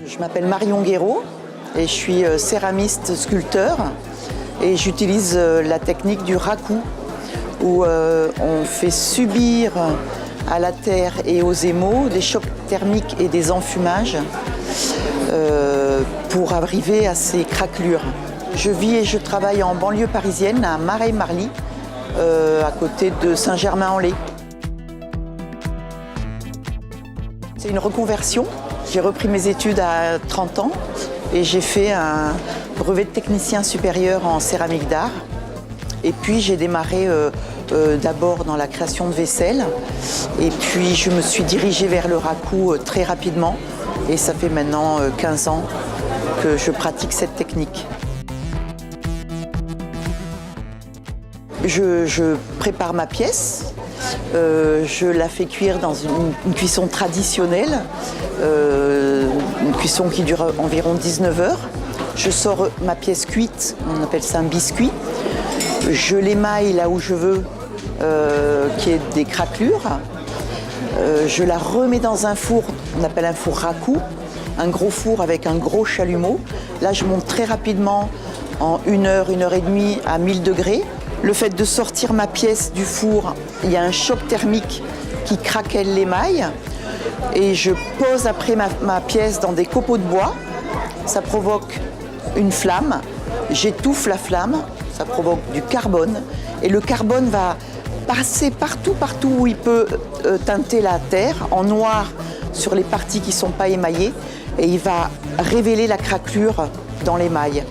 Je m'appelle Marion Guéraud et je suis céramiste sculpteur et j'utilise la technique du raku où on fait subir à la terre et aux émaux des chocs thermiques et des enfumages pour arriver à ces craquelures. Je vis et je travaille en banlieue parisienne à Marais-Marly, à côté de Saint-Germain-en-Laye. C'est une reconversion. J'ai repris mes études à 30 ans et j'ai fait un brevet de technicien supérieur en céramique d'art. Et puis j'ai démarré d'abord dans la création de vaisselle et puis je me suis dirigée vers le raku très rapidement et ça fait maintenant 15 ans que je pratique cette technique. Je prépare ma pièce, je la fais cuire dans une cuisson traditionnelle, une cuisson qui dure environ 19 heures. Je sors ma pièce cuite, on appelle ça un biscuit. Je l'émaille là où je veux, qui est des craquelures. Je la remets dans un four, on appelle un four raku, un gros four avec un gros chalumeau. Là, je monte très rapidement en 1 heure, 1 heure et demie à 1000 degrés. Le fait de sortir ma pièce du four, il y a un choc thermique qui craquelle l'émail. Et je pose après ma pièce dans des copeaux de bois. Ça provoque une flamme. J'étouffe la flamme. Ça provoque du carbone. Et le carbone va passer partout où il peut teinter la terre, en noir sur les parties qui ne sont pas émaillées. Et il va révéler la craquelure dans l'émail.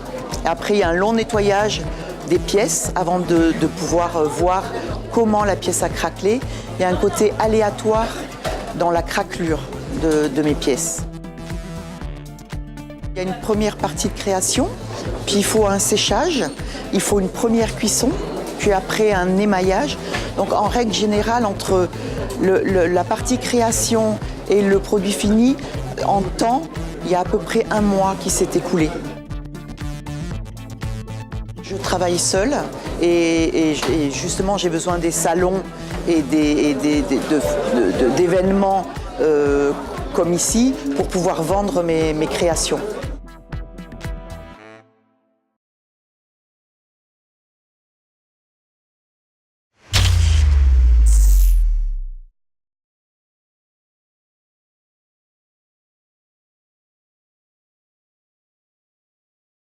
Après, il y a un long nettoyage des pièces avant de pouvoir voir comment la pièce a craquelé. Il y a un côté aléatoire dans la craquelure de mes pièces. Il y a une première partie de création, puis il faut un séchage, il faut une première cuisson, puis après un émaillage. Donc en règle générale, entre la partie création et le produit fini, en temps, il y a à peu près 1 mois qui s'est écoulé. Je travaille seule et justement j'ai besoin des salons et d'événements comme ici pour pouvoir vendre mes créations.